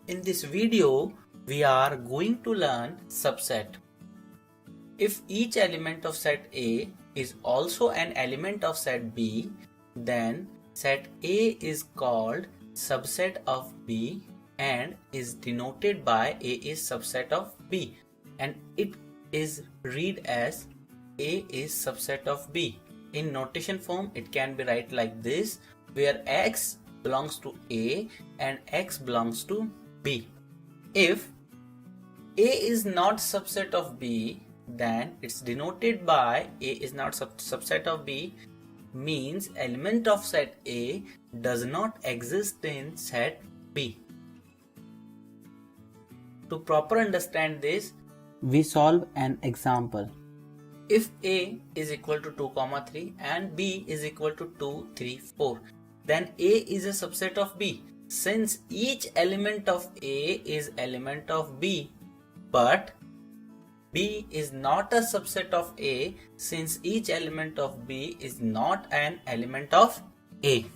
In this video, we are going to learn subset. If each element of set A is also an element of set B, then set A is called subset of B and is denoted by A is subset of B, and it is read as A is subset of B. In notation form, it can be write like this, where X belongs to A and X belongs to B. If A is not subset of B, then it's denoted by A is not subset of B, means element of set A does not exist in set B. To proper understand this, we solve an example. If A is equal to 2, 3 and B is equal to 2, 3, 4, then A is a subset of B, since each element of A is element of B, but B is not a subset of A since each element of B is not an element of A.